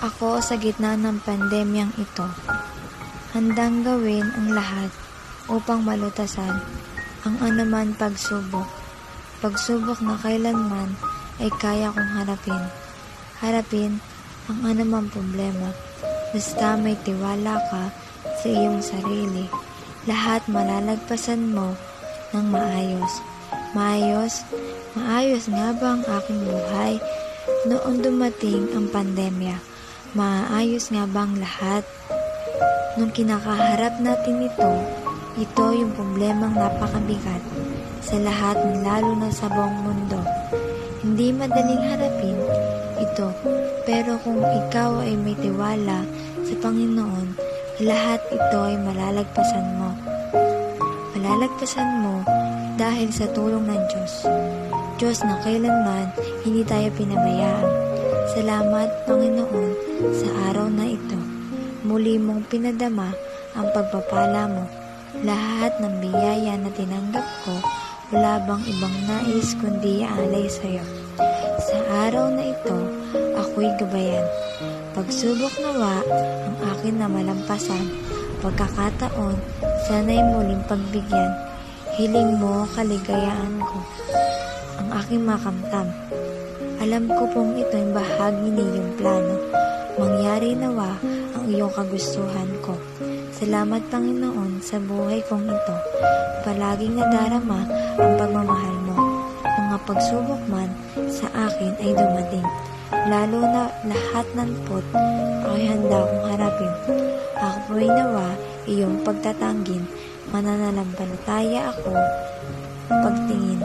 Ako sa gitna ng pandemyang ito, handang gawin ang lahat upang malutasan ang anuman pagsubok. Pagsubok na kailanman ay kaya kong harapin. Harapin ang anumang problema. Basta may tiwala ka sa iyong sarili. Lahat malalagpasan mo ng maayos. Maayos nga ba ang aking buhay noong dumating ang pandemya? Maayos nga bang lahat? Nung kinakaharap natin ito yung problemang napakabigat sa lahat, lalo na sa buong mundo. Hindi madaling harapin ito, pero kung ikaw ay may tiwala sa Panginoon, lahat ito ay malalagpasan mo. Malalagpasan mo dahil sa tulong ng Diyos. Diyos na kailanman hindi tayo pinabayaan. Salamat, Panginoon, sa araw na ito. Muli mong pinadama ang pagpapala mo. Lahat ng biyaya na tinanggap ko, wala bang ibang nais kundi alay sa iyo. Sa araw na ito, ako'y gabayan. Pagsubok nawa ang akin na malampasan. Pagkakataon, sana'y muling pagbigyan. Hiling mo kaligayaan ko, ang aking makamtam. Alam ko pong ito'y bahagi ng iyong plano. Mangyari nawa ang iyong kagustuhan ko. Salamat, Panginoon, sa buhay kong ito. Palaging nadarama ang pagmamahal mo. Mga pagsubok man sa akin ay dumating. Lalo na lahat ng pot, ako'y handa kong harapin. Ako'y nawa iyong pagtatanggin. Mananalampalataya ako pagtingin.